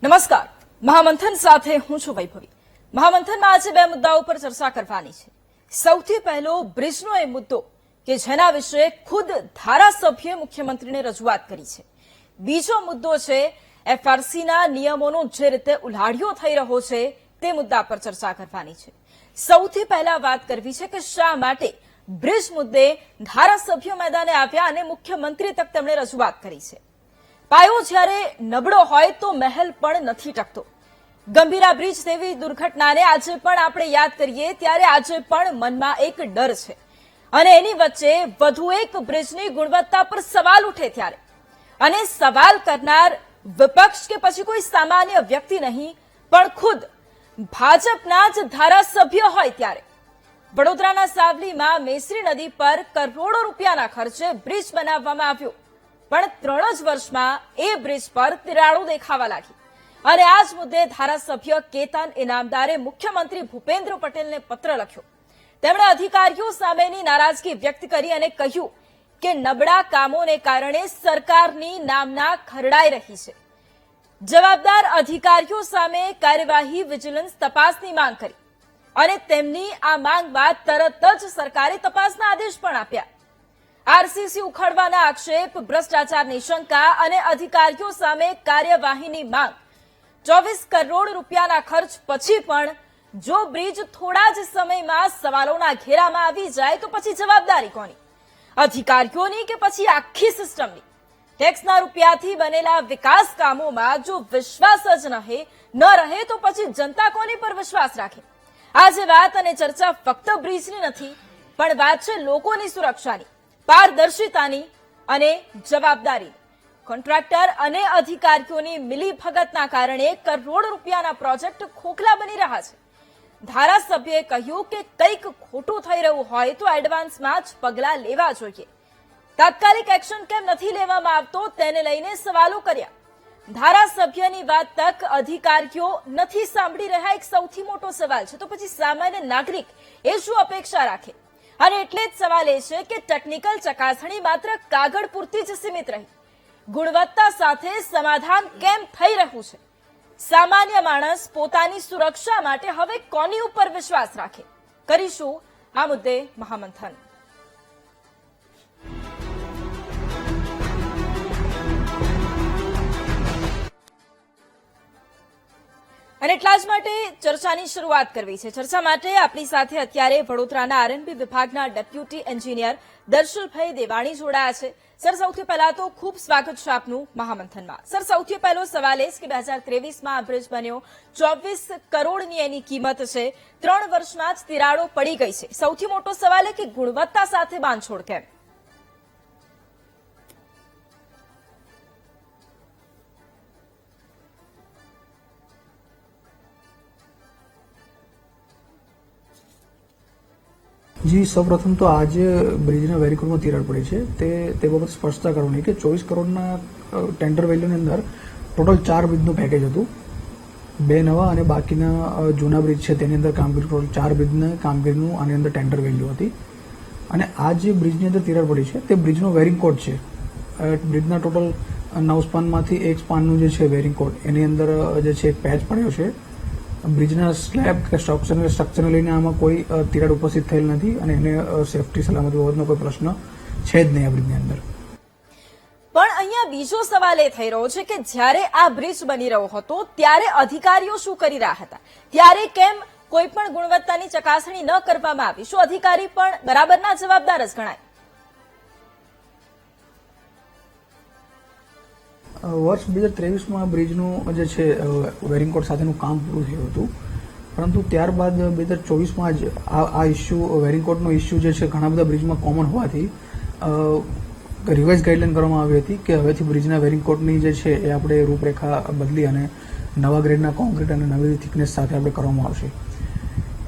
નમસ્કાર, મહામંથન સાથે હું છું વૈભવી। મહામંથનમાં આજે બે મુદ્દાઓ પર ચર્ચા કરવાની છે। સૌથી પહેલો બ્રિજનો એ મુદ્દો કે જેના વિશે ખુદ ધારાસભ્યએ મુખ્યમંત્રીને રજૂઆત કરી છે। બીજો મુદ્દો છે એફઆરસીના નિયમોનો જે રીતે ઉલાઢ્યો થઈ રહ્યો છે તે મુદ્દા પર ચર્ચા કરવાની છે। સૌથી પહેલા વાત કરવી છે કે શા માટે બ્રિજ મુદ્દે ધારાસભ્યો મેદાને આવ્યા અને મુખ્યમંત્રી તક તેમણે રજૂઆત કરી છે। પાયો જ્યારે નબળો હોય તો મહેલ પણ નથી ટકતો। ગંભીરા બ્રિજ જેવી દુર્ઘટનાને આજે પણ આપણે યાદ કરીએ ત્યારે આજે પણ મનમાં એક ડર છે અને એની વચ્ચે વધુ એક બ્રિજની ગુણવત્તા પર સવાલ ઉઠે ત્યારે અને સવાલ કરનાર વિપક્ષ કે પછી કોઈ સામાન્ય વ્યક્તિ નહીં પણ ખુદ ભાજપના જ ધારાસભ્ય હોય ત્યારે વડોદરાના સાવલીમાં મેસરી નદી પર કરોડો રૂપિયાના ખર્ચે બ્રિજ બનાવવામાં આવ્યો પણ 3 જ વર્ષમાં એ બ્રિજ પર તિરાડો દેખાવા લાગી અને આ જ મુદ્દે ધારાસભ્ય કેતન ઇનામદારે મુખ્યમંત્રી ભૂપેન્દ્ર પટેલને પત્ર લખ્યો। તેમણે અધિકારીઓ સામેની નારાજગી વ્યક્ત કરી અને કહ્યું કે નબળા કામોને કારણે સરકારની નામના ખરડાઈ રહી છે। જવાબદાર અધિકારીઓ સામે કાર્યવાહી વિજિલન્સ તપાસની માંગ કરી અને તેમની આ માંગ બાદ તરત જ સરકારે તપાસના આદેશ પણ આપ્યા। આરસીસી ઉખાડવાના આક્ષેપ, ભ્રષ્ટાચારની શંકા અને અધિકારીઓ સામે કાર્યવાહીની માંગ। 24 કરોડ રૂપિયાના ખર્ચ પછી પણ જો બ્રિજ થોડા જ સમયમાં સવાલોના ઘેરામાં આવી જાય તો પછી જવાબદારી કોની? અધિકારીઓની કે પછી આખી સિસ્ટમની? ટેક્સના રૂપિયાથી બનેલા વિકાસ કામોમાં જો વિશ્વાસ જ ન રહે તો પછી જનતા કોની પર વિશ્વાસ રાખે? આજે વાત અને ચર્ચા ફક્ત બ્રિજની નથી પણ વાત છે લોકોની સુરક્ષાની, પારદર્શિતાની અને જવાબદારી। કોન્ટ્રાક્ટર અને અધિકારીઓની મિલીભગતના કારણે કરોડ રૂપિયાના પ્રોજેક્ટ ખોખલા બની રહ્યા છે। ધારાસભ્યએ કહ્યું કે કંઈક ખોટું થઈ રહ્યું હોય તો એડવાન્સમાં જ પગલાં લેવા જોઈએ। તાત્કાલિક એક્શન કેમ નથી લેવામાં આવતો તેને લઈને સવાલો કર્યા। ધારાસભ્યની વાત તક અધિકારીઓ નથી સાંભળી રહ્યા એક સૌથી મોટો સવાલ છે તો પછી સામાન્ય નાગરિક એ શું અપેક્ષા રાખે? અને એટલે જ સવાલ એ છે કે ટેકનિકલ ચકાસણી માત્ર કાગળ પૂરતી જ સીમિત રહી, ગુણવત્તા સાથે સમાધાન કેમ થઈ રહ્યું છે? સામાન્ય માણસ પોતાની સુરક્ષા માટે હવે કોની ઉપર વિશ્વાસ રાખે? કરીશું આ મુદ્દે મહામંથન। અને એટલા જ માટે ચર્ચાની શરૂઆત કરવી છે। ચર્ચા માટે આપણી સાથે અત્યારે વડોદરાના આરએનબી વિભાગના ડેપ્યુટી એન્જિનિયર દર્શનભાઈ દેવાણી જોડાયા છે। સર, સૌથી પહેલા તો ખૂબ સ્વાગત છે આપનું મહામંથનમાં। સર, સૌથી પહેલો સવાલ એ છે કે 2023માં આ બ્રિજ બન્યો, 24 કરોડની એની કિંમત છે, 3 વર્ષમાં જ તિરાડો પડી ગઈ છે। સૌથી મોટો સવાલ એ કે ગુણવત્તા સાથે બાંધછોડ કેમ? જી, સૌપ્રથમ તો આજે બ્રિજના વેરીકોડમાં તિરાડ પડી છે તે બાબત સ્પષ્ટતા કરવાની કે 24 કરોડના ટેન્ડર વેલ્યુની અંદર ટોટલ 4 બ્રિજનું પેકેજ હતું। 2 નવા અને બાકીના જૂના બ્રિજ છે તેની અંદર કામગીરી, ટોટલ 4 બ્રિજના કામગીરીનું આની અંદર ટેન્ડર વેલ્યુ હતી। અને આ જે બ્રિજની અંદર તિરાડ પડી છે તે બ્રિજનો વેરિંગ કોડ છે। બ્રિજના ટોટલ 9 સ્પાનમાંથી એક સ્પાનનું જે છે વેરિંગ કોડ એની અંદર જે છે એક પેચ પડ્યો છે। બ્રિજના સ્લેબ કે સ્ટ્રક્ચરને લઈને આમાં કોઈ તિરાડ ઉપસ્થિત થયેલ નથી અને એને સેફટી સલામતી બાબતનો કોઈ પ્રશ્ન છે જ નહીં આ બ્રિજની અંદર। પણ અહીંયા બીજો સવાલ એ થઈ રહ્યો છે કે જ્યારે આ બ્રિજ બની રહ્યો હતો ત્યારે અધિકારીઓ શું કરી રહ્યા હતા? ત્યારે કેમ કોઈ પણ ગુણવત્તાની ચકાસણી ન કરવામાં આવી? શું અધિકારી પણ બરાબરના જવાબદાર જ ગણાય? વર્ષ 2023માં બ્રિજનું જે છે વેરિંગ કોડ સાથેનું કામ પૂરું થયું હતું, પરંતુ ત્યારબાદ 2024માં જ આ ઇસ્યુ, વેરિંગ કોડનો ઇસ્યુ જે છે ઘણા બધા બ્રિજમાં કોમન હોવાથી રિવાઇઝ ગાઈડલાઈન કરવામાં આવી હતી કે હવેથી બ્રિજના વેરિંગ કોડની જે છે એ આપણે રૂપરેખા બદલી અને નવા ગ્રેડના કોન્ક્રીટ અને નવી થિકનેસ સાથે આપણે કરવામાં આવશે।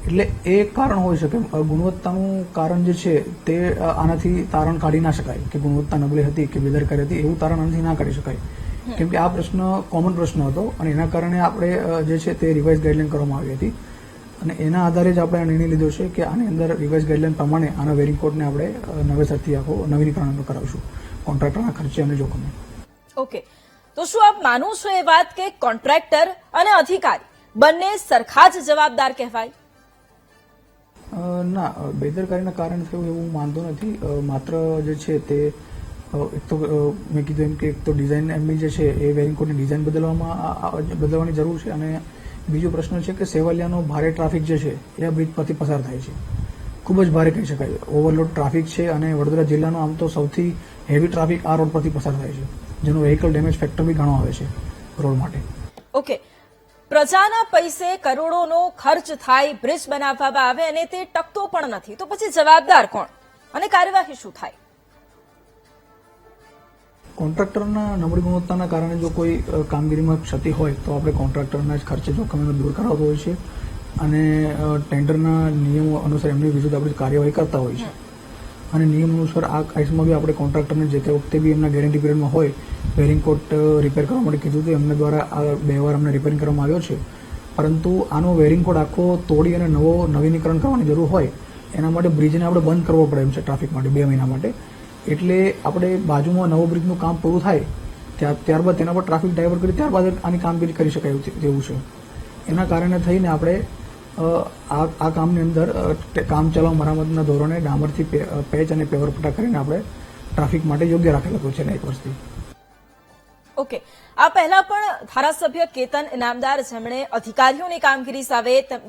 એટલે એ કારણ હોઈ શકે, ગુણવત્તાનું કારણ જે છે તે આનાથી તારણ કાઢી ના શકાય કે ગુણવત્તા નબળી હતી કે બેદરકારી હતી, એવું તારણ આનાથી ના કાઢી શકાય કેમ કે આ પ્રશ્ન કોમન પ્રશ્ન હતો અને એના કારણે આપણે જે છે તે રિવાઇઝ ગાઈડલાઈન કરવામાં આવી હતી અને એના આધારે જ આપણે આ નિર્ણય લીધો છે કે આની અંદર રિવાઇઝ ગાઈડલાઈન પ્રમાણે આના વેરિંગ કોડને આપણે નવેસરથી આખો નવીનીકરણ કરાવશું કોન્ટ્રાક્ટરના ખર્ચે અને જોખમે। ઓકે, તો શું આપ માનો છો એ વાત કે કોન્ટ્રાક્ટર અને અધિકારી બંને સરખા જ જવાબદાર કહેવાય? ના, બેદરકારીના કારણે થયું એવું હું માનતો નથી. માત્ર જે છે તે એક તો મેં કીધું એમ કે એક તો ડિઝાઇન એમની જે છે એ વેરિંગ કોડની ડિઝાઇન બદલવાની જરૂર છે, અને બીજો પ્રશ્ન છે કે સેવાલિયાનો ભારે ટ્રાફિક જે છે એ આ બ્રિજ પરથી પસાર થાય છે. ખૂબ જ ભારે કહી શકાય, ઓવરલોડ ટ્રાફિક છે, અને વડોદરા જિલ્લાનો આમ તો સૌથી હેવી ટ્રાફિક આ રોડ પરથી પસાર થાય છે, જેનો વ્હીકલ ડેમેજ ફેક્ટર બી ઘણો આવે છે રોડ માટે. ઓકે, પ્રજાના પૈસે કરોડોનો ખર્ચ થાય, બ્રિજ બનાવવામાં આવે અને તે ટકતો પણ નથી, તો પછી જવાબદાર કોણ અને કાર્યવાહી શું થાય? કોન્ટ્રાક્ટરના નબળી ગુણવત્તાના કારણે જો કોઈ કામગીરીમાં ક્ષતિ હોય તો આપણે કોન્ટ્રાક્ટરના જ ખર્ચે જોખમને દૂર કરાવતો હોય છે, અને ટેન્ડરના નિયમો અનુસાર એમની વિરુદ્ધ આપણે કાર્યવાહી કરતા હોય છે. અને નિયમ અનુસાર આ કેસમાં બી આપણે કોન્ટ્રાક્ટરને જે તે વખતે બી એમના ગેરંટી પીરિયડમાં હોય વેરિંગ કોટ રિપેર કરવા માટે કીધું હતું, એમના દ્વારા આ 2 વાર અમને રિપેરિંગ કરવામાં આવ્યો છે. પરંતુ આનો વેરિંગ કોડ આખો તોડી અને નવીનીકરણ કરવાની જરૂર હોય એના માટે બ્રિજને આપણે બંધ કરવો પડે એમ છે ટ્રાફિક માટે 2 મહિના માટે. એટલે આપણે બાજુમાં નવો બ્રિજનું કામ પૂરું થાય ત્યારબાદ તેના પર ટ્રાફિક ડાયવર્ટ કરી ત્યારબાદ આની કામગીરી કરી શકાય તેવું છે. એના કારણે થઈને આપણે આ કામની અંદર કામ ચલાવ મરામતના ધોરણે ડામરથી પેચ અને પેવરપટ્ટા કરીને આપણે ટ્રાફિક માટે યોગ્ય રાખેલો છે 1 વર્ષથી. ઓકે, આ પહેલા પણ ધારાસભ્ય કેતન ઇનામદાર જેમણે અધિકારીઓની કામગીરી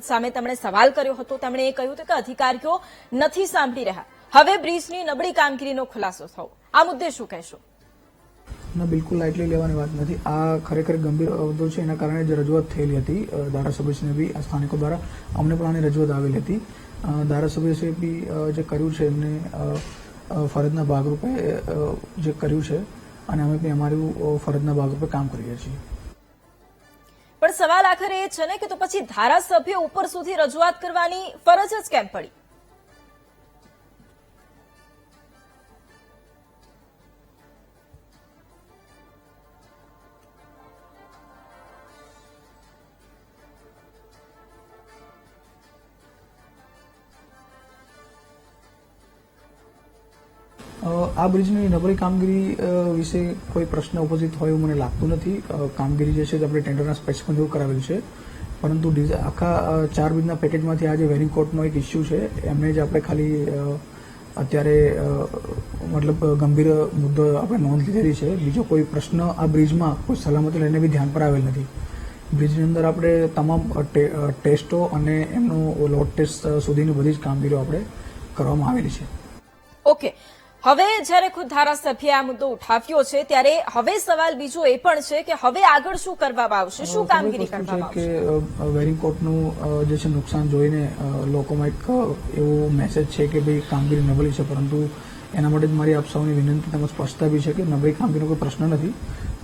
સામે તેમણે સવાલ કર્યો હતો, તેમણે એ કહ્યું હતું કે અધિકારીઓ નથી સાંભળી રહ્યા. હવે બ્રિજની નબળી કામગીરીનો ખુલાસો થયો, આ મુદ્દે શું કહેશો? ના, બિલકુલ લાઇટલી લેવાની વાત નથી. આ ખરેખર ગંભીર બાબતો છે. એના કારણે જે રજૂઆત થયેલી હતી ધારાસભ્યશ્રીને બી સ્થાનિકો દ્વારા, અમને પણ આની રજૂઆત આવેલી હતી. ધારાસભ્યશ્રીએ બી જે કર્યું છે એમને ફરજના ભાગરૂપે જે કર્યું છે, અને અમે બી અમારું ફરજના ભાગરૂપે કામ કરીએ છીએ. પણ સવાલ આખરે એ છે ને કે તો પછી ધારાસભ્ય ઉપર સુધી રજૂઆત કરવાની ફરજ જ કેમ પડી? આ બ્રિજની નબળી કામગીરી વિશે કોઈ પ્રશ્ન ઉપસ્થિત હોય એવું મને લાગતું નથી. કામગીરી જે છે તે આપણે ટેન્ડરના સ્પેસિફિક જેવું કરાવેલ છે, પરંતુ આખા 4 બ્રિજના પેકેજમાંથી આ જે વેરિંગ કોટનો એક ઇસ્યુ છે એમને જ આપણે ખાલી અત્યારે મતલબ ગંભીર મુદ્દો આપણે નોંધ લીધેલી છે. બીજો કોઈ પ્રશ્ન આ બ્રિજમાં કોઈ સલામતી લઈને બી ધ્યાન પર આવેલ નથી. બ્રિજની અંદર આપણે તમામ ટેસ્ટો અને એમનો લોડ ટેસ્ટ સુધીની બધી જ કામગીરીઓ આપણે કરવામાં આવેલી છે. ઓકે, હવે જ્યારે ખુદ ધારાસભ્યએ આ મુદ્દો ઉઠાવ્યો છે ત્યારે હવે સવાલ બીજો એ પણ છે કે હવે આગળ શું કરવામાં આવશે, શું કામગીરી કરવામાં આવશે? કે વેરિંગ કોટનું જે છે નુકસાન જોઈને લોકોમાં એક એવો મેસેજ છે કે ભાઈ કામગીરી નબળી છે, પરંતુ એના માટે જ મારી આપ સૌની વિનંતી તેમજ સ્પષ્ટતા બી છે કે નબળી કામગીરીનો કોઈ પ્રશ્ન નથી,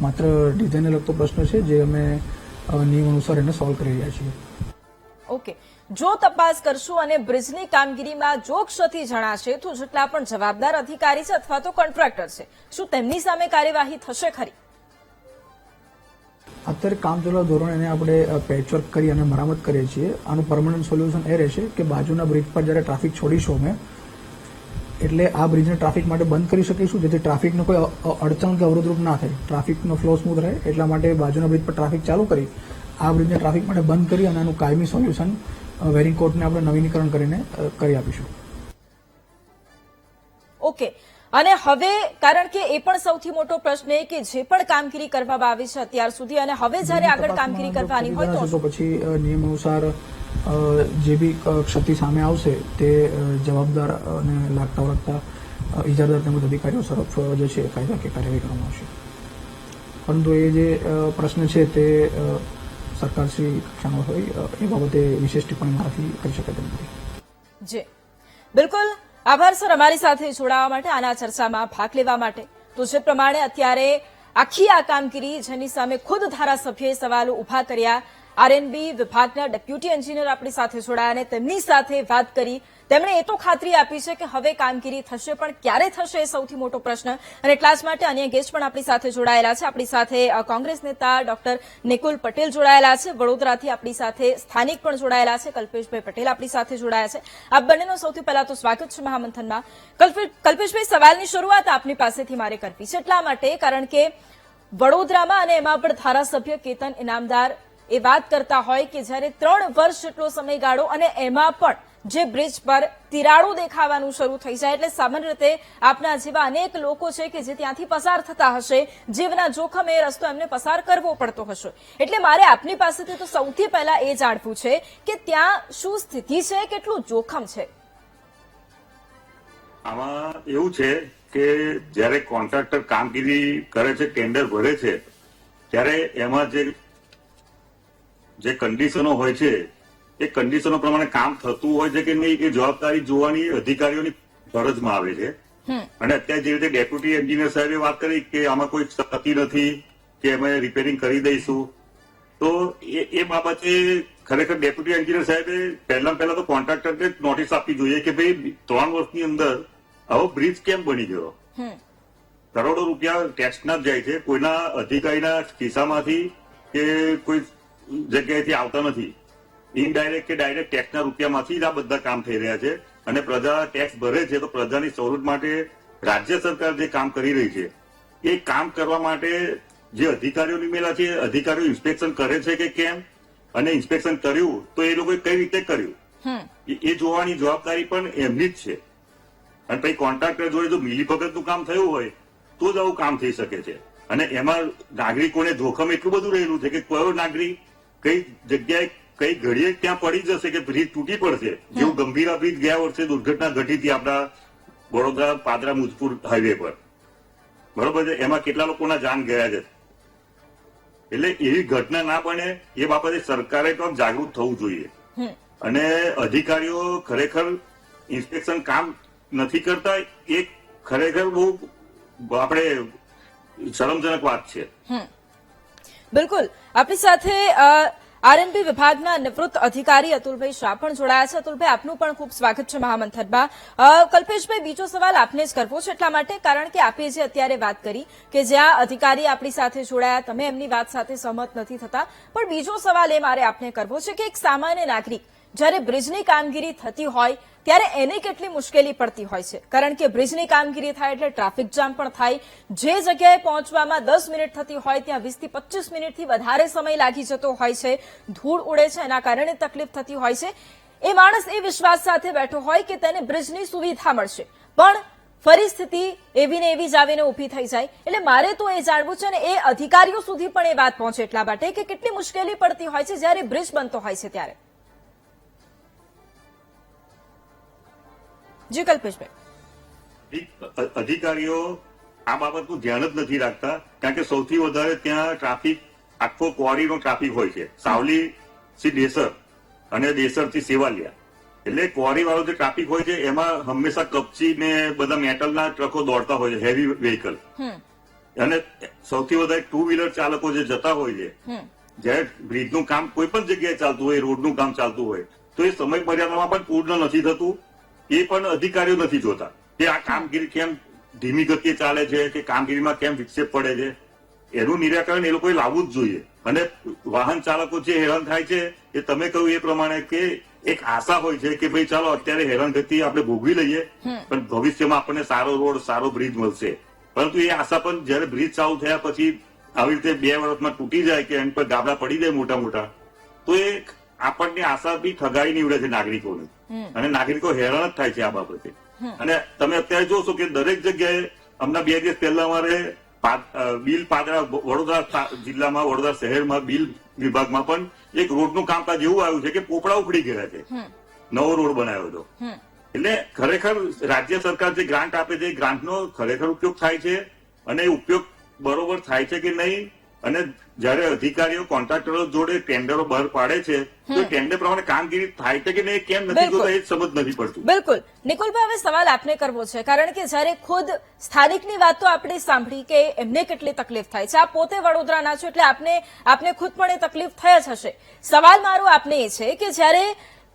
માત્ર ડિઝાઇનને લગતો પ્રશ્ન છે જે અમે નિયમ અનુસાર એને સોલ્વ કરી રહ્યા છીએ. ઓકે, જો તપાસ કરશું અને બ્રિજની કામગીરીમાં જો ક્ષતિ જણાશે તો જેટલા પણ જવાબદાર અધિકારી છે અથવા તો કોન્ટ્રાક્ટર છે, શું તેમની સામે કાર્યવાહી થશે ખરી? અત્યારે કામચલાઉ ધોરણે એને આપણે પેચવર્ક કરી અને મરામત કરીએ છીએ. આનું પરમનન્ટ સોલ્યુશન એ રહેશે કે બાજુના બ્રિજ પર જ્યારે ટ્રાફિક છોડીશું અમે, એટલે આ બ્રિજને ટ્રાફિક માટે બંધ કરી શકીશું, જેથી ટ્રાફિકનો કોઈ અડચણ કે અવરોધરૂપ ના થાય, ટ્રાફિકનો ફ્લો સ્મૂથ રહે. એટલા માટે બાજુના બ્રિજ પર ટ્રાફિક ચાલુ કરી આ બ્રિજને ટ્રાફિક માટે બંધ કરી અને આનું કાયમી સોલ્યુશન વેરિંગ કોટને આપણે નવીનીકરણ કરીને કરી આપીશું. ઓકે, અને હવે કારણ કે એ પણ સૌથી મોટો પ્રશ્ન એ કે જે પણ કામગીરી કરવામાં આવી છે અત્યાર સુધી, અને હવે જ્યારે આગળ કામગીરી કરવાની હોય તો પછી નિયમ અનુસાર જે બી ક્ષતિ સામે આવશે તે જવાબદાર અને લાગતા વળગતા ઇજારદાર તેમજ અધિકારીઓ તરફ જે છે કાયદાકીય કાર્યવાહી કરવામાં આવશે. પરંતુ એ જે પ્રશ્ન છે તે સરકારશ્રી કક્ષાનો હોય એ બાબતે વિશેષ ટિપ્પણી મારાથી કરી શકાય તેમ નથી. જી બિલકુલ, આભાર સર અમારી સાથે જોડાવા માટે, આના ચર્ચામાં ભાગ લેવા માટે. તો જે પ્રમાણે અત્યારે આખી આ કામગીરી જેની સામે ખુદ ધારાસભ્યએ સવાલો ઉભા કર્યા, આરએનબી વિભાગના ડેપ્યુટી એન્જિનિયર આપણી સાથે જોડાયા અને તેમની સાથે વાત કરી. તેમણે એ તો ખાતરી આપી છે કે હવે કામગીરી થશે, પણ ક્યારે થશે એ સૌથી મોટો પ્રશ્ન. અને એટલા જ માટે અન્ય ગેસ્ટ પણ આપણી સાથે જોડાયેલા છે. આપણી સાથે કોંગ્રેસ નેતા ડોક્ટર નિકુલ પટેલ જોડાયેલા છે, વડોદરાથી આપણી સાથે સ્થાનિક પણ જોડાયેલા છે, કલ્પેશભાઈ પટેલ આપણી સાથે જોડાયા છે. આપ બંનેનો સૌથી પહેલા તો સ્વાગત છે મહામંથનમાં. કલ્પેશભાઈ, સવાલની શરૂઆત આપની પાસેથી મારે કરવી છે એટલા માટે કારણ કે વડોદરામાં અને એમાં પણ ધારાસભ્ય કેતન ઇનામદાર એ વાત કરતા હોય કે જ્યારે 3 વર્ષ જેટલો સમયગાળો અને એમાં પણ જે બ્રિજ પર તિરાડો દેખાવાનું શરૂ થઈ જાય એટલે સામાન્ય રીતે આપના જેવા અનેક લોકો છે કે જે ત્યાંથી પસાર થતા હશે, જીવના જોખમે એ રસ્તો એમને પસાર કરવો પડતો હશે. એટલે મારે આપની પાસેથી તો સૌથી પહેલા એ જાણવું છે કે ત્યાં શું સ્થિતિ છે, કેટલું જોખમ છે? આમાં એવું છે કે જ્યારે કોન્ટ્રાક્ટર કામગીરી કરે છે, ટેન્ડર ભરે છે, ત્યારે એમાં જે કન્ડિશનો હોય છે એ કન્ડિશનો પ્રમાણે કામ થતું હોય છે કે નહીં એ જવાબદારી જોવાની અધિકારીઓની ફરજમાં આવે છે. અને અત્યારે જે રીતે ડેપ્યુટી એન્જિનિયર સાહેબે વાત કરી કે આમાં કોઈ ક્ષતિ નથી કે અમે રિપેરિંગ કરી દઈશું, તો એ બાબતે ખરેખર ડેપ્યુટી એન્જિનિયર સાહેબે પહેલા તો કોન્ટ્રાક્ટરને નોટિસ આપવી જોઈએ કે ભાઈ 3 વર્ષની અંદર આવો બ્રિજ કેમ બની ગયો. કરોડો રૂપિયા ટેક્સના જ જાય છે, કોઈના અધિકારીના ખિસ્સામાંથી કે કોઈ જગ્યાએથી આવતા નથી. ઇનડાયરેક્ટ કે ડાયરેક્ટ ટેક્સના રૂપિયામાંથી જ આ બધા કામ થઈ રહ્યા છે. અને પ્રજા ટેક્સ ભરે છે તો પ્રજાની સવલત માટે રાજ્ય સરકાર જે કામ કરી રહી છે એ કામ કરવા માટે જે અધિકારીઓ નિમેલા છે અધિકારીઓ ઇન્સ્પેક્શન કરે છે કે કેમ, અને ઇન્સ્પેક્શન કર્યું તો એ લોકોએ કઈ રીતે કર્યું એ જોવાની જવાબદારી પણ એમની જ છે. અને પછી કોન્ટ્રાક્ટર જોડે જો મિલીભગતનું કામ થયું હોય તો જ આવું કામ થઈ શકે છે. અને એમાં નાગરિકોને જોખમ એટલું બધું રહેલું છે કે કયો નાગરિક કઈ જગ્યાએ કઈ ઘડીએ ત્યાં પડી જશે કે બ્રિજ તૂટી પડશે. જેવું ગંભીરા બ્રિજ ગયા વર્ષે દુર્ઘટના ઘટી હતી આપણા વડોદરા પાદરા મુજપુર હાઈવે પર, બરોબર છે, એમાં કેટલા લોકોના જાન ગયા છે. એટલે એવી ઘટના ના બને એ બાબતે સરકારે તો જાગૃત થવું જોઈએ. અને અધિકારીઓ ખરેખર ઇન્સ્પેક્શન કામ નથી કરતા એ ખરેખર બહુ આપણે શરમજનક વાત છે. બિલકુલ. આપણી સાથે આરએનબી વિભાગના નિવૃત્ત અધિકારી અતુલભાઈ શાહ પણ જોડાયા છે. અતુલભાઈ, આપનું પણ ખૂબ સ્વાગત છે મહામંથનમાં. કલ્પેશભાઈ, બીજો સવાલ આપને જ કરવો છે એટલા માટે કારણ કે આપે જે અત્યારે વાત કરી કે જ્યાં અધિકારી આપણી સાથે જોડાયા, તમે એમની વાત સાથે સહમત નથી થતા, પણ બીજો સવાલ એ મારે આપને કરવો છે કે એક સામાન્ય નાગરિક જ્યારે બ્રિજની કામગીરી થતી હોય ત્યારે એને કેટલી મુશ્કેલી પડતી હોય છે. કારણ કે બ્રિજની કામગીરી થાય એટલે ટ્રાફિક જામ પણ થાય. જે જગ્યાએ પહોંચવામાં 10 મિનિટ થતી હોય ત્યાં 20 થી 25 મિનિટથી વધારે સમય લાગી જતો હોય છે. ધૂળ ઉડે છે, એના કારણે તકલીફ થતી હોય છે. એ માણસ એ વિશ્વાસ સાથે બેઠો હોય કે તેને બ્રિજની સુવિધા મળશે, પણ ફરી સ્થિતિ એવી ને એવી જ આવીને ઊભી થઈ જાય. એટલે મારે તો એ જાણવું છે ને એ અધિકારીઓ સુધી પણ એ વાત પહોંચે એટલા માટે કે કેટલી મુશ્કેલી પડતી હોય છે જ્યારે બ્રિજ બનતો હોય છે ત્યારે. જી કલ્પેશભાઈ. અધિકારીઓ આ બાબતનું ધ્યાન જ નથી રાખતા, કારણ કે સૌથી વધારે ત્યાં ટ્રાફિક આખો ક્વોરીનો ટ્રાફિક હોય છે. સાવલી થી દેસર અને દેસર થી સેવાલિયા, એટલે ક્વોરી વાળો જે ટ્રાફિક હોય છે એમાં હંમેશા કપચી ને બધા મેટલના ટ્રકો દોડતા હોય છે, હેવી વ્હીકલ. અને સૌથી વધારે 2 વ્હીલર ચાલકો જે જતા હોય છે, જયારે બ્રિજનું કામ કોઈ પણ જગ્યાએ ચાલતું હોય, રોડનું કામ ચાલતું હોય તો એ સમય મર્યાદામાં પણ પૂર્ણ નથી થતું. એ પણ અધિકારીઓ નથી જોતા કે આ કામગીરી કેમ ધીમી ગતિએ ચાલે છે કે કામગીરીમાં કેમ વિક્ષેપ પડે છે. એનું નિરાકરણ એ લોકોએ લાવવું જ જોઈએ. અને વાહન ચાલકો જે હેરાન થાય છે એ તમે કહ્યું એ પ્રમાણે કે એક આશા હોય છે કે ભાઈ ચાલો અત્યારે હેરાનગતિ આપણે ભોગવી લઈએ પણ ભવિષ્યમાં આપણને સારો રોડ સારો બ્રિજ મળશે. પરંતુ એ આશા પણ જયારે બ્રિજ ચાલુ થયા પછી આવી રીતે 2 વર્ષમાં તૂટી જાય કે એની પર ગાબડા પડી જાય મોટા મોટા, તો એ આપણને આશા બી ઠગાઈ નીવડે છે નાગરિકોને, અને નાગરિકો હેરાન જ થાય છે આ બાબતે. અને તમે અત્યારે જોશો કે દરેક જગ્યાએ હમણાં 2 દિવસ પહેલા અમારે બિલ પાદરા વડોદરા જિલ્લામાં વડોદરા શહેરમાં બિલ વિભાગમાં પણ એક રોડનું કામકાજ એવું આવ્યું છે કે પોપડા ઉખડી ગયા છે. નવો રોડ બનાવ્યો હતો. એટલે ખરેખર રાજ્ય સરકાર જે ગ્રાન્ટ આપે છે એ ગ્રાન્ટનો ખરેખર ઉપયોગ થાય છે, અને એ ઉપયોગ બરોબર થાય છે કે નહીં. અને જયારે અધિકારીઓ કોન્ટ્રાક્ટરો જોડે ટેન્ડરો બહાર પાડે છે તો ટેન્ડર પ્રમાણે કામગીરી થાય છે કે નહીં કેમ નથી જોતા એ જ સમજ નથી પડતું. બિલકુલ. નિકુલભાઈ, હવે સવાલ આપને કરવો છે કારણ કે જયારે ખુદ સ્થાનિકની વાત તો આપણે સાંભળી કે એમને કેટલી તકલીફ થાય છે. આપ પોતે વડોદરાના છો એટલે આપને ખુદ પણ એ તકલીફ થઈ જ હશે. સવાલ મારો આપને એ છે કે જયારે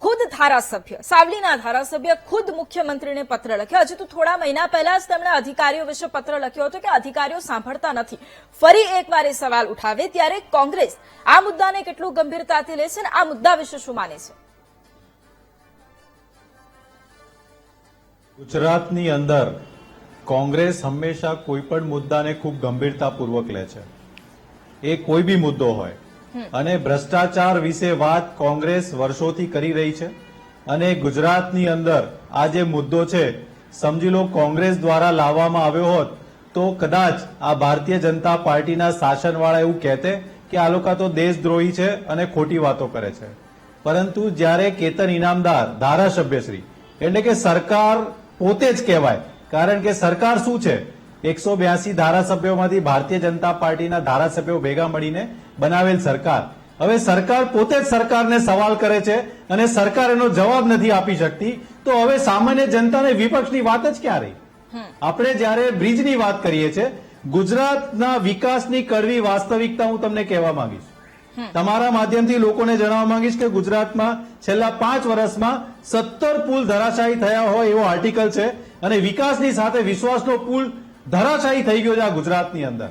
ખુદ ધારાસભ્ય, સાવલીના ધારાસભ્ય ખુદ મુખ્યમંત્રીને પત્ર લખ્યો, હજી તો થોડા મહિના પહેલા જ તેમણે અધિકારીઓ વિશે પત્ર લખ્યો હતો કે અધિકારીઓ સાંભળતા નથી. ફરી એકવાર એ સવાલ ઉઠાવે ત્યારે કોંગ્રેસ આ મુદ્દાને કેટલું ગંભીરતાથી લે છે અને આ મુદ્દા વિશે શું માને છે? ગુજરાતની અંદર કોંગ્રેસ હંમેશા કોઈ પણ મુદ્દાને ખૂબ ગંભીરતાપૂર્વક લે છે. એ કોઈ બી મુદ્દો હોય અને ભ્રષ્ટાચાર વિશે વાત કોંગ્રેસ વર્ષોથી કરી રહી છે અને ગુજરાતની અંદર આ જે મુદ્દો છે સમજી લો કોંગ્રેસ દ્વારા લાવવામાં આવ્યો હોત તો કદાચ આ ભારતીય જનતા પાર્ટીના શાસનવાળા એવું કહેતે કે આ લોકો તો દેશદ્રોહી છે અને ખોટી વાતો કરે છે, પરંતુ જ્યારે કેતન ઇનામદાર ધારાસભ્યશ્રી એટલે કે સરકાર પોતે જ કહેવાય, કારણ કે સરકાર શું છે 182 ધારાસભ્યોમાંથી ભારતીય જનતા પાર્ટીના ધારાસભ્યો ભેગા મળીને બનાવેલ સરકાર, હવે સરકાર પોતે જ સરકારને સવાલ કરે છે અને સરકાર એનો જવાબ નથી આપી શકતી, તો હવે સામાન્ય જનતાને વિપક્ષની વાત જ ક્યાં રહી? આપણે જયારે બ્રિજની વાત કરીએ છીએ, ગુજરાતના વિકાસની કડવી વાસ્તવિકતા હું તમને કહેવા માંગીશ, તમારા માધ્યમથી લોકોને જણાવવા માંગીશ કે ગુજરાતમાં છેલ્લા 5 વર્ષમાં 17 પુલ ધરાશાયી થયા હોય એવો આર્ટિકલ છે અને વિકાસની સાથે વિશ્વાસનો પુલ ધરાશાયી થઈ ગયો છે આ ગુજરાતની અંદર.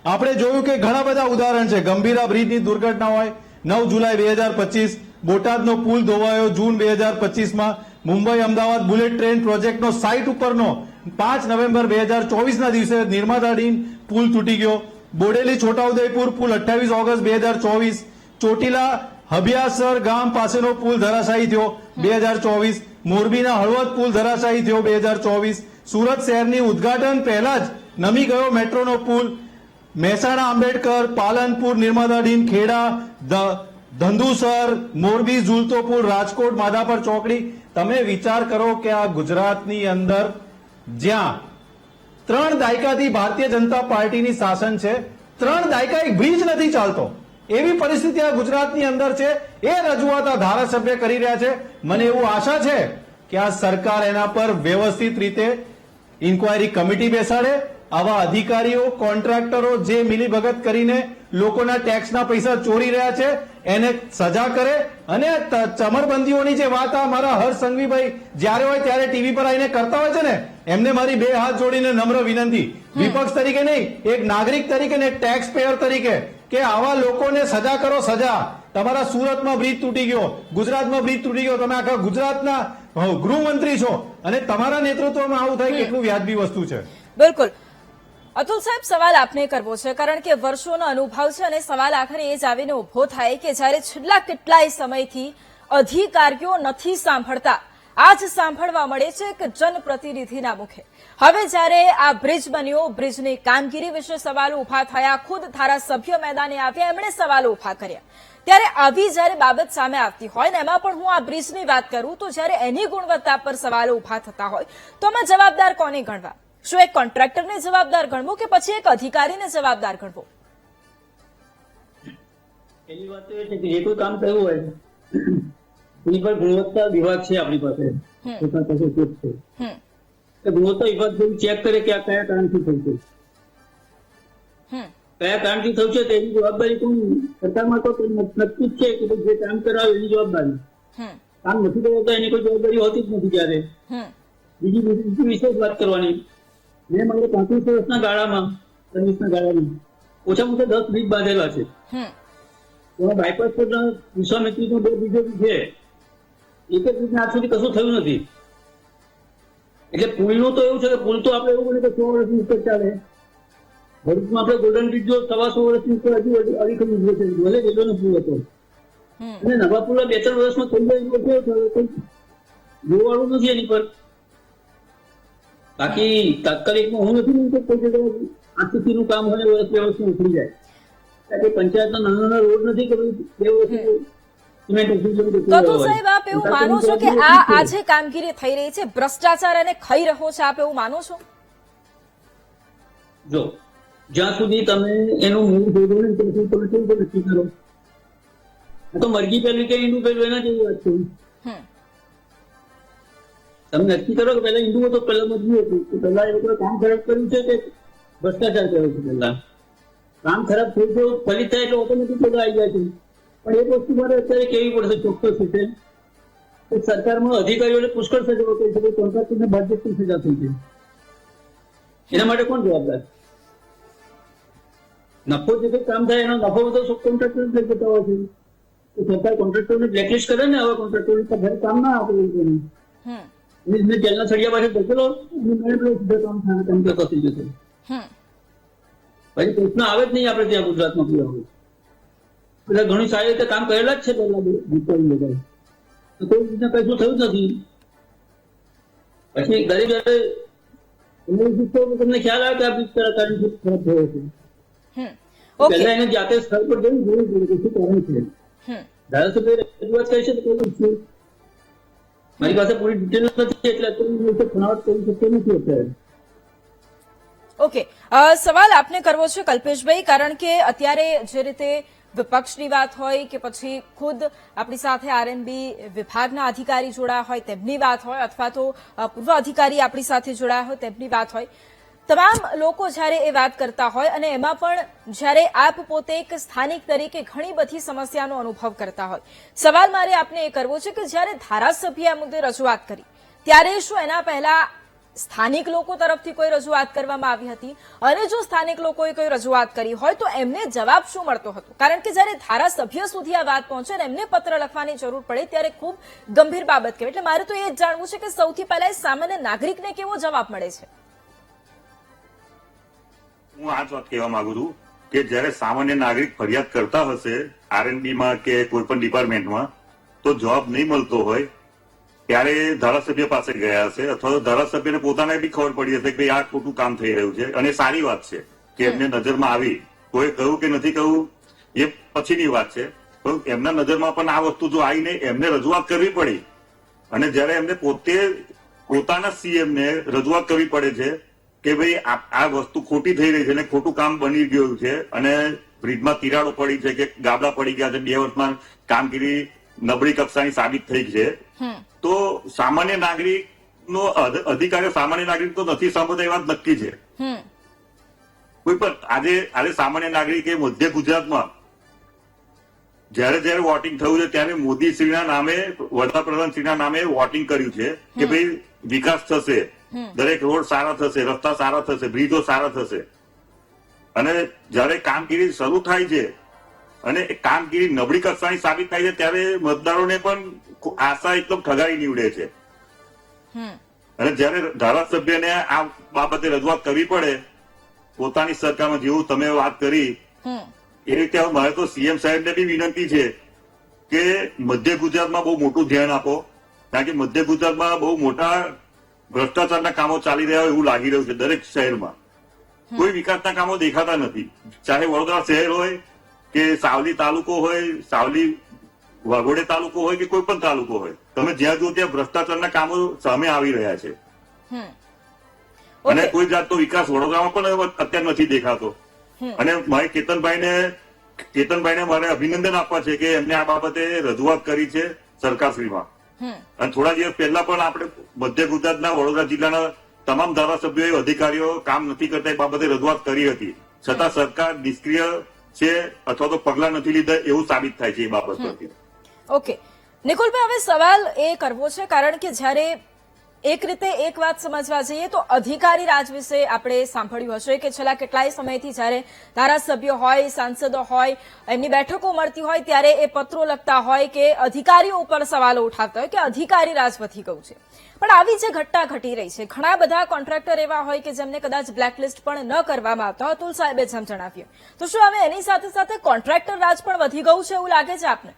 આપણે જોયું કે ઘણા બધા ઉદાહરણ છે, ગંભીરા બ્રિજની દુર્ઘટના હોય, 9 જુલાઈ 2025 બોટાદનો પુલ ધોવાયો જૂન 2025માં, મુંબઈ અમદાવાદ બુલેટ ટ્રેન પ્રોજેક્ટનો સાઇટ ઉપરનો 5 નવેમ્બર 2024 ના દિવસે નિર્માતાધીન પુલ તૂટી ગયો, બોડેલી છોટાઉદેપુર પુલ 28 ઓગસ્ટ 2024, ચોટીલા હબિયાસર ગામ પાસેનો પુલ ધરાશાયી થયો 2024, મોરબીના હળવદ પુલ ધરાશાયી થયો 2024, સુરત શહેરની ઉદ્ઘાટન પહેલા જ નમી ગયો મેટ્રોનો પુલ, મહેસાણા આંબેડકર, પાલનપુર નિર્માતાધીન, ખેડા ધંધુસર, મોરબી ઝૂલતો પુલ, રાજકોટ માધાપર ચોકડી. તમે વિચાર કરો કે આ ગુજરાતની અંદર જ્યાં 3 દાયકાથી ભારતીય જનતા પાર્ટીની શાસન છે, 3 દાયકા એક બ્રિજ નથી ચાલતો, એવી પરિસ્થિતિ આ ગુજરાતની અંદર છે. એ રજૂઆત આ ધારાસભ્ય કરી રહ્યા છે. મને એવું આશા છે કે આ સરકાર એના પર વ્યવસ્થિત રીતે ઇન્કવાયરી કમિટી બેસાડે, આવા અધિકારીઓ કોન્ટ્રાક્ટરો જે મિલીભગત કરીને લોકોના ટેક્સના પૈસા ચોરી રહ્યા છે એને સજા કરે, અને ચમરબંધીઓની જે વાત આ મારા હર્ષ સંઘવીભાઈ જ્યારે હોય ત્યારે ટીવી પર આવીને કરતા હોય છે ને, એમને મારી 2 હાથ જોડીને નમ્ર વિનંતી, વિપક્ષ તરીકે નહીં, એક નાગરિક તરીકે ને ટેક્સ પેયર તરીકે, કે આવા લોકોને સજા કરો, સજા. તમારા સુરતમાં બ્રિજ તૂટી ગયો, ગુજરાતમાં બ્રિજ તૂટી ગયો, તમે આખા ગુજરાતના ગૃહમંત્રી છો અને તમારા નેતૃત્વમાં આવું થાય કેટલું વ્યાજબી વસ્તુ છે? બિલકુલ. અતુલ સાહેબ, સવાલ આપને કરવો છે, કારણ કે વર્ષોનો અનુભવ છે અને સવાલ આખરે એ જ આવીને ઉભો થાય કે જ્યારે છેલ્લા કેટલાય સમયથી અધિકારીઓ નથી સાંભળતા, આજ સાંભળવા મળે છે કે જનપ્રતિનિધિના મુખે. હવે જ્યારે આ બ્રિજ બન્યો, બ્રિજની કામગીરી વિશે સવાલો ઉભા થયા, ખુદ ધારાસભ્ય મેદાને આવ્યા, એમણે સવાલો ઉભા કર્યા, ત્યારે આવી જ્યારે બાબત સામે આવતી હોય ને એમાં પણ હું આ બ્રિજની વાત કરું તો જ્યારે એની ગુણવત્તા પર સવાલો ઉભા થતા હોય તો આમાં જવાબદાર કોને ગણવા? શું એક કોન્ટ્રાક્ટરને જવાબદાર ગણવો કે પછી એક અધિકારીને જવાબદાર ગણવો? એની વાત તો એ છે કે જે કોઈ કામ કરવું હોય એની પર ગુણવત્તા વિભાગ છે આપણી પાસે, ગુણવત્તા વિભાગ ચેક કરે કે આ કયા કારણથી થયું છે, કયા કારણથી થયું છે તેની જવાબદારી કોણ? સરકારમાં તો નક્કી જ છે કે જે કામ કરાવે એની જવાબદારી, કામ નથી કરાવતા એની કોઈ જવાબદારી હોતી જ નથી. ત્યારે બીજી વિશેષ વાત કરવાની, મેં મારે 35 વર્ષના ગાળામાં સર્વિસના ગાળામાં ઓછામાં ઓછા 10 બ્રિજ બાંધેલા છે. બાયપાસ પરના વિશ્વામિત્રીનો 2 બ્રિજો છે, એક જ બ્રિજને આજ સુધી કશું થયું નથી. એટલે પુલનું તો એવું છે કે પુલ તો આપણે એવું બને કે 100 વર્ષની ઉપર ચાલે. ભરૂચમાં આપણે ગોલ્ડન બ્રિજ જો 125 વર્ષની ઉપર હજુ અડીખમ ઉભો છે, ભલે રેલવેનો પુલ હતો, અને નવા પુલ 2-3 વર્ષમાં થઈ જાય જોવાળું નથી એની પર. બાકી તાત્કાલિકમાં હું નથી માનતો કોઈ જગ્યાએ 8 સુધીનું કામ હોય વર્ષ 2 વર્ષમાં ઉતરી જાય. કે પંચાયતના નાના નાના રોડ નથી કે 2 વર્ષ અતુલ સાહેબ, આપ એવું માનો છો કે આ જે કામગીરી થઈ રહી છે ભ્રષ્ટાચાર અને ખાઈ રહ્યો છે, આપ એવું માનો છો? જો જ્યાં સુધી તમે એનું મૂળ શોધો ને ત્યાં સુધી તમે કેવું નક્કી કરો? તો મરઘી પેલું કે ઈંડું પેલું એના જેવી વાત છે. તમે નક્કી કરો કે પેલા ઈંડું હતો પેલા મરઘી હતું, તો પેલા એ લોકોએ કામ ખરાબ કર્યું છે કે ભ્રષ્ટાચાર કર્યો છે? પેલા કામ ખરાબ થઈ ગયો ફલિત થાય એટલે ઓટોમેટિક બધા આવી જાય છે. પણ એક વસ્તુ મારે અત્યારે કેવી પડશે ચોક્કસ રીતે કે સરકારમાં અધિકારીઓને પુષ્કળ સજાઓ કરી છે, કોન્ટ્રાક્ટરને બાદબાકી સજા થઈ છે. એના માટે કોણ જવાબદાર? નફો જે કંઈ કામ થાય એનો નફો બધો કોન્ટ્રાક્ટર લઈ જતા હોય છે. તો સરકાર કોન્ટ્રાક્ટરને બ્લેકલિસ્ટ કરે ને, આવા કોન્ટ્રાક્ટરોને ઘરે કામ ના આપે. મેં જેલના સળિયા પાસે ધકેલો અને સીધા કામ કરતો થઈ જશે. પછી પ્રશ્ન આવે જ નહીં આપણે ત્યાં ગુજરાતમાં કોઈ આવે એટલે ઘણી સારી રીતે કામ કરેલા જ છે પહેલા ભૂતકાળની બધા કોઈ રીતના કશું થયું નથી. પછી દરેક જયારે તમને ખ્યાલ આવે કે આ કારણ ખરાબ થયો છે. ઓકે પહેલા એને જાતે સ્થળ પર જઈને જોવું જોઈએ કે શું કારણ છે. ધારાસભ્ય રજૂઆત કરી છે તો કોઈ છે મારી પાસે પૂરી ડિટેલ નથી એટલે અત્યારે ખણાવટ કરી શકતો નથી અત્યારે. ઓકે સવાલ આપને કરવો છે કલ્પેશભાઈ, કારણ કે અત્યારે જે રીતે વિપક્ષની વાત હોય કે પછી ખુદ આપણી સાથે આરએનબી વિભાગના અધિકારી જોડાયા હોય તેમની વાત હોય અથવા તો પૂર્વ અધિકારી આપણી સાથે જોડાયા હોય તેમની વાત હોય, તમામ લોકો જ્યારે એ વાત કરતા હોય અને એમાં પણ જ્યારે આપ પોતે એક સ્થાનિક તરીકે ઘણી બધી સમસ્યાનો અનુભવ કરતા હોય, સવાલ મારે આપને એ કરવો છે કે જ્યારે ધારાસભ્યએ આ મુદ્દે રજૂઆત કરી ત્યારે શું એના પહેલા સ્થાનિક લોકો તરફથી કોઈ રજૂઆત કરવામાં આવી હતી? અને જો સ્થાનિક લોકોએ કોઈ રજૂઆત કરી હોય તો એમને જવાબ શું મળતો હતો? કારણ કે જ્યારે ધારાસભ્ય સુધી આ વાત પહોંચે ને એમને પત્ર લખવાની જરૂર પડે ત્યારે ખૂબ ગંભીર બાબત કહેવાય. એટલે મારે તો એ જ જાણવું છે કે સૌથી પહેલા સામાન્ય નાગરિકને કેવો જવાબ મળે છે? હું આ જ વાત કહેવા માંગુ છું કે જયારે સામાન્ય નાગરિક ફરિયાદ કરતા હશે આરએનબીમાં કે કોઈ પણ ડિપાર્ટમેન્ટમાં તો જવાબ નહીં મળતો હોય ત્યારે ધારાસભ્ય પાસે ગયા હશે અથવા તો ધારાસભ્યને પોતાને બી ખબર પડી હશે કે આ ખોટું કામ થઈ રહ્યું છે અને સારી વાત છે કે એમને નજરમાં આવી. કોઈ કહ્યું કે નથી કહ્યું એ પછીની વાત છે, પણ એમના નજરમાં પણ આ વસ્તુ જો આવીને એમને રજૂઆત કરવી પડી અને જયારે એમને પોતે પોતાના સીએમને રજૂઆત કરવી પડે છે કે ભાઈ આ વસ્તુ ખોટી થઈ રહી છે અને ખોટું કામ બની ગયું છે અને બ્રિજમાં તિરાડો પડી છે કે ગાબડા પડી ગયા છે, 2 વર્ષમાં કામગીરી નબળી કક્ષાની સાબિત થઈ છે, તો સામાન્ય નાગરિક નો અધિકારી સામાન્ય નાગરિક તો નથી સાંભળતા એ વાત નક્કી છે. કોઈ પણ આજે સામાન્ય નાગરિકે મધ્ય ગુજરાતમાં જયારે વોટિંગ થયું છે ત્યારે મોદી શ્રીના નામે વડાપ્રધાન શ્રીના નામે વોટિંગ કર્યું છે કે ભાઈ વિકાસ થશે, દરેક રોડ સારા થશે, રસ્તા સારા થશે, બ્રિજો સારા થશે. અને જયારે કામગીરી શરૂ થાય છે અને કામગીરી નબળી કક્ષાની સાબિત થાય છે ત્યારે મતદારોને પણ આશા એકદમ ઠગાઈ નીવડે છે. અને જયારે ધારાસભ્યને આ બાબતે રજૂઆત કરવી પડે પોતાની સરકારમાં, જેવું તમે વાત કરી એ રીતે મારે તો સીએમ સાહેબને બી વિનંતી છે કે મધ્ય ગુજરાતમાં બહુ મોટું ધ્યાન આપો, કારણ કે મધ્ય ગુજરાતમાં બહુ મોટા ભ્રષ્ટાચારના કામો ચાલી રહ્યા હોય એવું લાગી રહ્યું છે. દરેક શહેરમાં કોઈ વિકાસના કામો દેખાતા નથી, ચાહે વડોદરા શહેર હોય કે સાવલી તાલુકો હોય, સાવલી વાઘોડે તાલુકો હોય કે કોઈ પણ તાલુકો હોય, તમે જ્યાં જો ત્યાં ભ્રષ્ટાચારના કામો સામે આવી રહ્યા છે. અને કોઈ જાતનો વિકાસ વડોદરામાં પણ અત્યારે નથી દેખાતો. અને મારે કેતનભાઈને મારે અભિનંદન આપવા છે કે એમને આ બાબતે રજૂઆત કરી છે સરકારશ્રીમાં. અને થોડા દિવસ પહેલા પણ આપણે મધ્ય ગુજરાતના વડોદરા જિલ્લાના તમામ ધારાસભ્યોએ અધિકારીઓ કામ નથી કરતા એ બાબતે રજૂઆત કરી હતી, છતાં સરકાર નિષ્ક્રિય છે અથવા તો પગલા નથી લીધા એવું સાબિત થાય છે એ બાબત પરથી. ઓકે નિકુલભાઈ, હવે સવાલ એ કરવો છે કારણ કે જ્યારે એક રીતે એક વાત સમજવા જઈએ તો અધિકારી રાજ વિશે આપણે સાંભળ્યું હશે કે છેલ્લા કેટલાય સમયથી જ્યારે ધારાસભ્યો હોય, સાંસદો હોય, એમની બેઠકો મળતી હોય ત્યારે એ પત્રો લખતા હોય કે અધિકારીઓ ઉપર સવાલો ઉઠાવતા હોય કે અધિકારી રાજ વધી ગયું છે. પણ આવી જે ઘટના ઘટી રહી છે, ઘણા બધા કોન્ટ્રાક્ટર એવા હોય કે જેમને કદાચ બ્લેકલિસ્ટ પણ ન કરવામાં આવતા, અતુલ સાહેબે જેમ જણાવ્યું, તો શું હવે એની સાથે સાથે કોન્ટ્રાક્ટર રાજ પણ વધી ગયું છે એવું લાગે છે આપને?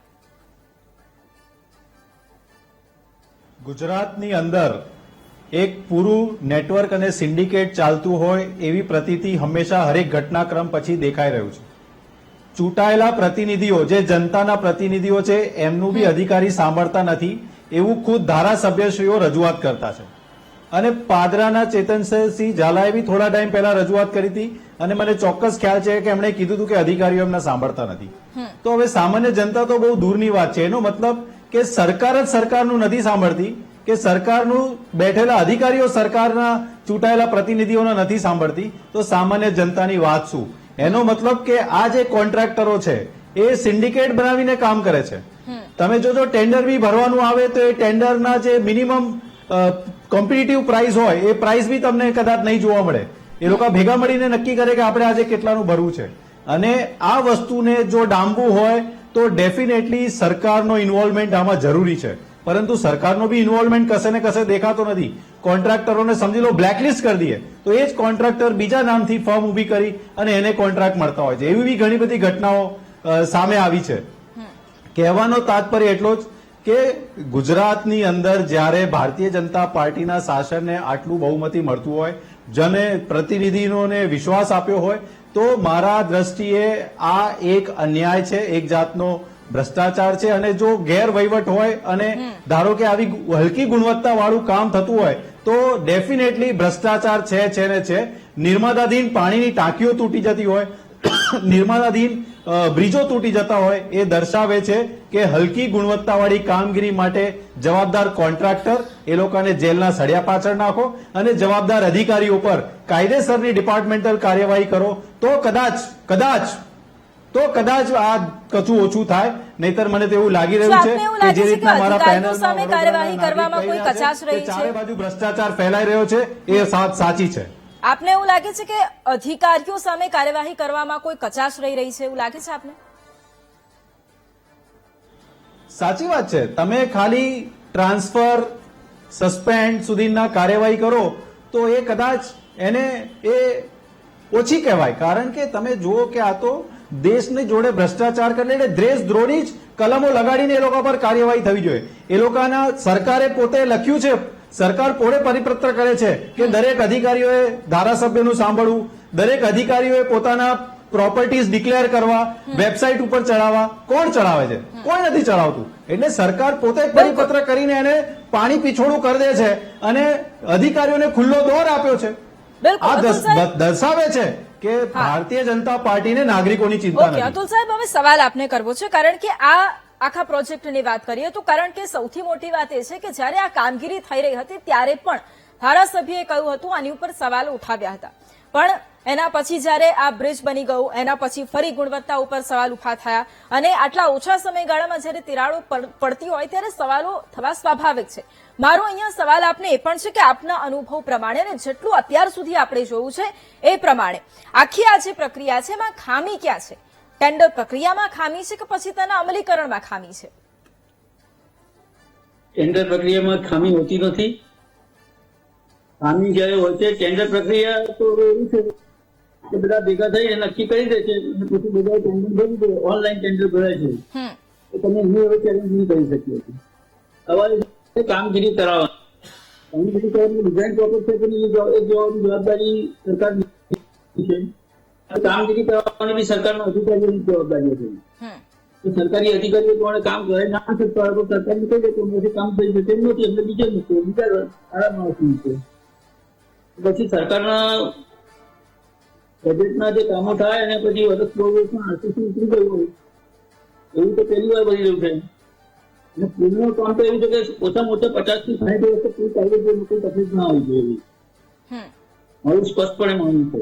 ગુજરાતની અંદર એક પૂરું નેટવર્ક અને સિન્ડિકેટ ચાલતું હોય એવી પ્રતીતિ હંમેશા હરેક ઘટનાક્રમ પછી દેખાઈ રહ્યું છે. ચૂંટાયેલા પ્રતિનિધિઓ જે જનતાના પ્રતિનિધિઓ છે એમનું બી અધિકારી સાંભળતા નથી એવું ખુદ ધારાસભ્યશ્રીઓ રજૂઆત કરતા છે. અને પાદરાના ચેતનસિંહ ઝાલાએ બી થોડા ટાઈમ પહેલા રજૂઆત કરી હતી અને મને ચોક્કસ ખ્યાલ છે કે એમણે કીધું હતું કે અધિકારીઓ એમને સાંભળતા નથી. તો હવે સામાન્ય જનતા તો બહુ દૂરની વાત છે. એનો મતલબ કે સરકાર જ સરકારનું નથી સાંભળતી કે સરકારનું બેઠેલા અધિકારીઓ સરકારના ચૂંટાયેલા પ્રતિનિધિઓને નથી સાંભળતી, તો સામાન્ય જનતાની વાત શું? એનો મતલબ કે આ જે કોન્ટ્રાક્ટરો છે એ સિન્ડિકેટ બનાવીને કામ કરે છે. તમે જોજો ટેન્ડર બી ભરવાનું આવે તો એ ટેન્ડરના જે મિનિમમ કોમ્પિટિટિવ પ્રાઇસ હોય એ પ્રાઇસ બી તમને કદાચ નહીં જોવા મળે. એ લોકો ભેગા મળીને નક્કી કરે કે આપણે આજે કેટલાનું ભરવું છે. અને આ વસ્તુને જો ડામવું હોય તો ડેફિનેટલી સરકારનો ઇન્વોલ્વમેન્ટ આમાં જરૂરી છે. પરંતુ સરકારનો બી ઇન્વોલ્વમેન્ટ કશે ને કશે દેખાતો નથી. કોન્ટ્રાક્ટરોને સમજી લો બ્લેકલિસ્ટ કરી દઈએ તો એ જ કોન્ટ્રાક્ટર બીજા નામથી ફર્મ ઉભી કરી અને એને કોન્ટ્રાક્ટ મળતા હોય છે. એવી બી ઘણી બધી ઘટનાઓ સામે આવી છે. કહેવાનો તાત્પર્ય એટલો જ કે ગુજરાતની અંદર જ્યારે ભારતીય જનતા પાર્ટીના શાસનને આટલું બહુમતી મળતું હોય, જને પ્રતિનિધિઓને વિશ્વાસ આપ્યો હોય, તો મારા દ્રષ્ટિએ આ એક અન્યાય છે, એક જાતનો ભ્રષ્ટાચાર છે. અને જો ગેરવહીવટ હોય અને ધારો કે આવી હલકી ગુણવત્તા વાળું કામ થતું હોય તો ડેફિનેટલી ભ્રષ્ટાચાર છે ને છે. નિર્માદાધીન પાણીની ટાંકીઓ તૂટી જતી હોય, નિર્માદાધીન બ્રિજો તૂટી જતા હોય, એ દર્શાવે છે કે હલકી ગુણવત્તાવાળી કામગીરી માટે જવાબદાર કોન્ટ્રાક્ટર એ લોકોને જેલના સળિયા પાછળ નાખો અને જવાબદાર અધિકારીઓ પર કાયદેસરની ડિપાર્ટમેન્ટલ કાર્યવાહી કરો તો કદાચ આ કચું ઓછું થાય. નહીતર મને તો એવું લાગી રહ્યું છે કે જે રીતના મારા પેનલમાં કાર્યવાહી કરવામાં કોઈ કચાશ રહી છે, ચારે બાજુ ભ્રષ્ટાચાર ફેલાઈ રહ્યો છે, એ સાચી છે. આપને એવું લાગે છે કે અધિકારીઓ સામે કાર્યવાહી કરવામાં કોઈ કચાશ રહી છે, એવું લાગે છે આપને? સાચી વાત છે. તમે ખાલી ટ્રાન્સફર સસ્પેન્ડ સુધીના કાર્યવાહી કરો તો એ કદાચ એને એ ઓછી કહેવાય. કારણ કે તમે જુઓ કે આ તો દેશની જોડે ભ્રષ્ટાચાર કરે એટલે દેશદ્રોહની જ કલમો લગાડીને એ લોકો પર કાર્યવાહી થવી જોઈએ. એ લોકોના સરકારે પોતે લખ્યું છે, સરકાર પોતે પરિપત્ર કરે છે કે દરેક અધિકારીઓએ ધારાસભ્યનું સાંભળવું, દરેક અધિકારીઓએ પોતાના પ્રોપર્ટીઝ ડિક્લેર કરવા, વેબસાઇટ ઉપર ચડાવવા. કોણ ચડાવે છે? કોઈ નથી ચડાવતું. એટલે સરકાર પોતે પરિપત્ર કરીને એને પાણી પીછોડું કરી દે છે અને અધિકારીઓને ખુલ્લો દોર આપ્યો છે. આ દર્શાવે છે કે ભારતીય જનતા પાર્ટીને નાગરિકોની ચિંતા નથી. અતુલ સાહેબ, હવે સવાલ આપને કરવો છે, કારણ કે આ આખા પ્રોજેક્ટની વાત કરીએ તો કારણ કે સૌથી મોટી વાત એ છે કે જ્યારે આ કામગીરી થઈ રહી હતી ત્યારે પણ ધારાસભ્યએ કહ્યું હતું, આની ઉપર સવાલો ઉઠાવ્યા હતા, પણ એના પછી જ્યારે આ બ્રિજ બની ગયું એના પછી ફરી ગુણવત્તા ઉપર સવાલ ઉભા થયા અને આટલા ઓછા સમયગાળામાં જ્યારે તિરાડો પડતી હોય ત્યારે સવાલો થવા સ્વાભાવિક છે. મારો અહીંયા સવાલ આપને એ પણ છે કે આપના અનુભવ પ્રમાણે અને જેટલું અત્યાર સુધી આપણે જોયું છે એ પ્રમાણે આખી આ જે પ્રક્રિયા છે એમાં ખામી ક્યાં છે? ટેન્ડર પ્રક્રિયામાં ખામી છે કે પછી તેના અમલીકરણમાં ખામી છે? ટેન્ડર પ્રક્રિયામાં ખામી હોતી નથી. ખામી જયારે હોય છે ટેન્ડર પ્રક્રિયા તો એવું છે કે બધા ભેગા થઈ નક્કી કરી દે છે, પછી બધા ટેન્ડર ભરી દે, ઓનલાઈન ટેન્ડર ભરાય છે, તો તમે હું હવે ચેલેન્જ નહીં કરી શકીએ છીએ. તમારે કામગીરી કરાવવાની, કામગીરી કરવાની ડિઝાઇન પ્રોસેસ છે કે એ જવાબદારી સરકારની છે. કામગીરી કરાવવાની બી સરકારના અધિકારીઓની જવાબદારી છે. તો સરકારી અધિકારીઓ પ્રમાણે કામ કરે ના શકતા હોય તો સરકારને કહી દે કે કામ થઈ જશે, તેમ નથી એટલે બીજા સારા માણસ છે. પછી સરકારના બજેટના જે કામો થાય અને પછી વર્ષ 2 વર્ષમાં આરસીસી ઉતરી ગયું હોય એવું તો પહેલી વાર બની રહ્યું છે. અને પૂર્ણ કામ તો એવું છે કે ઓછામાં ઓછા 50 થી 60 વર્ષે પૂરી કાઢવી જોઈએ, કોઈ તકલીફ ના આવી જોઈએ. મારું સ્પષ્ટપણે માનવું છે.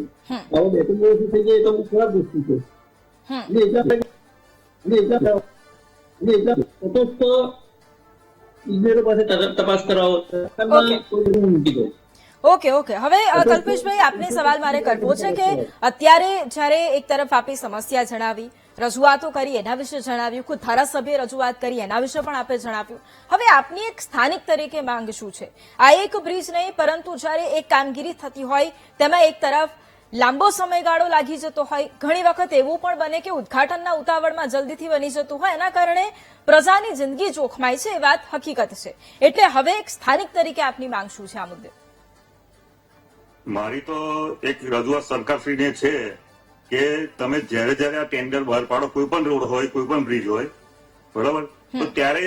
હવે 2-3 વર્ષ થઈ જાય તો ખરાબ વસ્તુ છે. ઇજનેરો પાસે તપાસ કરાવો, ઓકે. હવે કલ્પેશભાઈ, આપને સવાલ મારે કરવો છે કે અત્યારે જ્યારે એક તરફ આપે સમસ્યા જણાવી, રજૂઆતો કરી એના વિશે જણાવ્યું, ખુદ ધારાસભ્યે રજૂઆત કરી એના વિશે પણ આપે જણાવ્યું, હવે આપની એક સ્થાનિક તરીકે માંગ શું છે? આ એક બ્રિજ નહીં પરંતુ જ્યારે એક કામગીરી થતી હોય તેમાં એક તરફ લાંબો સમયગાળો લાગી જતો હોય, ઘણી વખત એવું પણ બને કે ઉદઘાટનના ઉતાવળમાં જલ્દીથી બની જતું હોય, એના કારણે પ્રજાની જિંદગી જોખમાય છે, એ વાત હકીકત છે. એટલે હવે એક સ્થાનિક તરીકે આપની માંગ શું છે આ મુદ્દે? મારી તો એક રજૂઆત સરકારશ્રીને છે કે તમે જ્યારે જ્યારે આ ટેન્ડર બહાર પાડો, કોઈ પણ રોડ હોય, કોઈ પણ બ્રિજ હોય, બરાબર, તો ત્યારે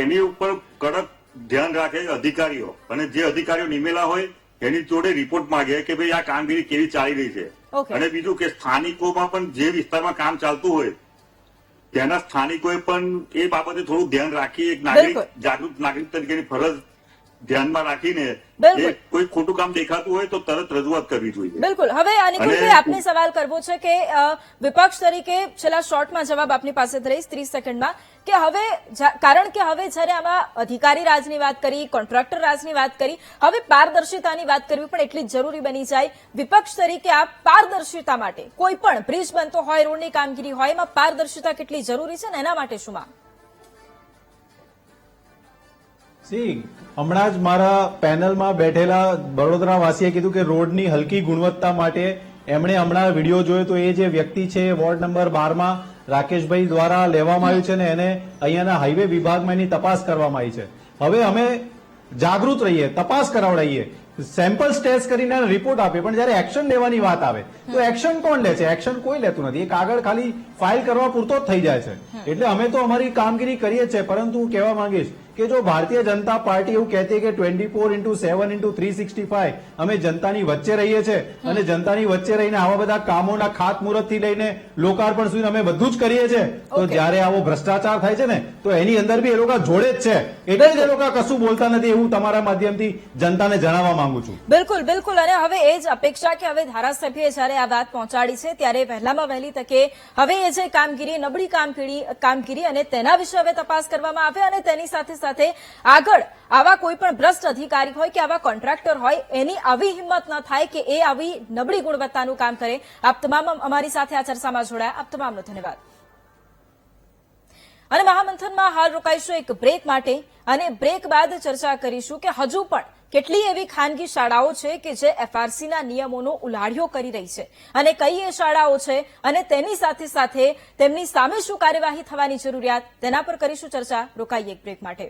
એની ઉપર કડક ધ્યાન રાખે અધિકારીઓ, અને જે અધિકારીઓ નિમેલા હોય એની જોડે રિપોર્ટ માંગે કે ભાઈ આ કામગીરી કેવી ચાલી રહી છે. અને બીજું કે સ્થાનિકોમાં પણ જે વિસ્તારમાં કામ ચાલતું હોય ત્યાંના સ્થાનિકોએ પણ એ બાબતે થોડું ધ્યાન રાખી એક નાગરિક જાગૃત નાગરિક તરીકેની ફરજ ધ્યાનમાં રાખીને કોઈ ખોટું કામ દેખાતું હોય તો તરત રજૂઆત કરવી જોઈએ. બિલકુલ. હવે અનિકુલભાઈ, આપને સવાલ કરવો છે કે વિપક્ષ તરીકે છેલ્લા શોર્ટમાં જવાબ આપની પાસે રહીશ 30 સેકન્ડમાં, કે હવે કારણ કે હવે જ્યારે આમાં અધિકારી રાજની વાત કરી, કોન્ટ્રાક્ટર રાજની વાત કરી, હવે પારદર્શિતાની વાત કરવી પણ એટલી જ જરૂરી બની જાય. વિપક્ષ તરીકે આ પારદર્શિતા માટે કોઈ પણ બ્રિજ બનતો હોય, રોડની કામગીરી હોય, એમાં પારદર્શિતા કેટલી જરૂરી છે ને એના માટે શું માંગ? હમણાં જ મારા પેનલમાં બેઠેલા વડોદરા વાસીએ કીધું કે રોડની હલકી ગુણવત્તા માટે એમણે હમણાં વિડીયો જોયો તો એ જે વ્યક્તિ છે વોર્ડ નંબર 12 માં રાકેશભાઈ દ્વારા લેવામાં આવ્યું છે ને એને અહીંયાના હાઈવે વિભાગમાં એની તપાસ કરવામાં આવી છે. હવે અમે જાગૃત રહીએ, તપાસ કરાવડાવીએ, સેમ્પલ્સ ટેસ્ટ કરીને રિપોર્ટ આપે, પણ જયારે એક્શન લેવાની વાત આવે તો એક્શન કોણ લે છે? એક્શન કોઈ લેતું નથી. એ કાગળ ખાલી ફાઇલ કરવા પૂરતો જ થઈ જાય છે. એટલે અમે તો અમારી કામગીરી કરીએ છીએ, પરંતુ હું કહેવા માંગીશ કે જો ભારતીય જનતા પાર્ટી એવું કહેતી કે 24x7x365 અમે જનતાની વચ્ચે રહીએ છીએ અને જનતાની વચ્ચે રહીને આવા બધા કામોના ખાતમુહૂર્ત થી લઈને લોકાર્પણ સુધી અમે બધું જ કરીએ છીએ, તો જયારે આવો ભ્રષ્ટાચાર થાય છે ને તો એની અંદર બી એ લોકો જોડે જ છે, એટલે જ એ લોકો કશું બોલતા નથી, એવું તમારા માધ્યમથી જનતાને જણાવવા માંગુ છું. બિલકુલ બિલકુલ. અને હવે એ જ અપેક્ષા કે હવે ધારાસભ્યએ જયારે આ વાત પહોંચાડી છે ત્યારે વહેલામાં વહેલી તકે હવે એ જે કામગીરી, નબળી કામગીરી અને તેના વિશે હવે તપાસ કરવામાં આવે અને તેની સાથે સાથે આગળ આવા કોઈ પણ ભ્રષ્ટ અધિકારી હોય કે આવા કોન્ટ્રાક્ટર હોય એની આવી હિંમત ન થાય કે એ આવી નબળી ગુણવત્તાનું કામ કરે. આપ તમામ અમારી સાથે આ ચર્ચામાં જોડાયા, આપ તમામનો ધન્યવાદ. અને મહામંથનમાં હાલ રોકાઈશું એક બ્રેક માટે અને બ્રેક બાદ ચર્ચા કરીશું કે હજુ પણ કેટલી એવી ખાનગી શાળાઓ છે કે જે એફઆરસીના નિયમોનો ઉલાળ્યો કરી રહી છે અને કઈ એ શાળાઓ છે અને તેની સાથે સાથે તેમની સામે શું કાર્યવાહી થવાની જરૂરિયાત, તેના પર કરીશું ચર્ચા. રોકાઈએ એક બ્રેક માટે.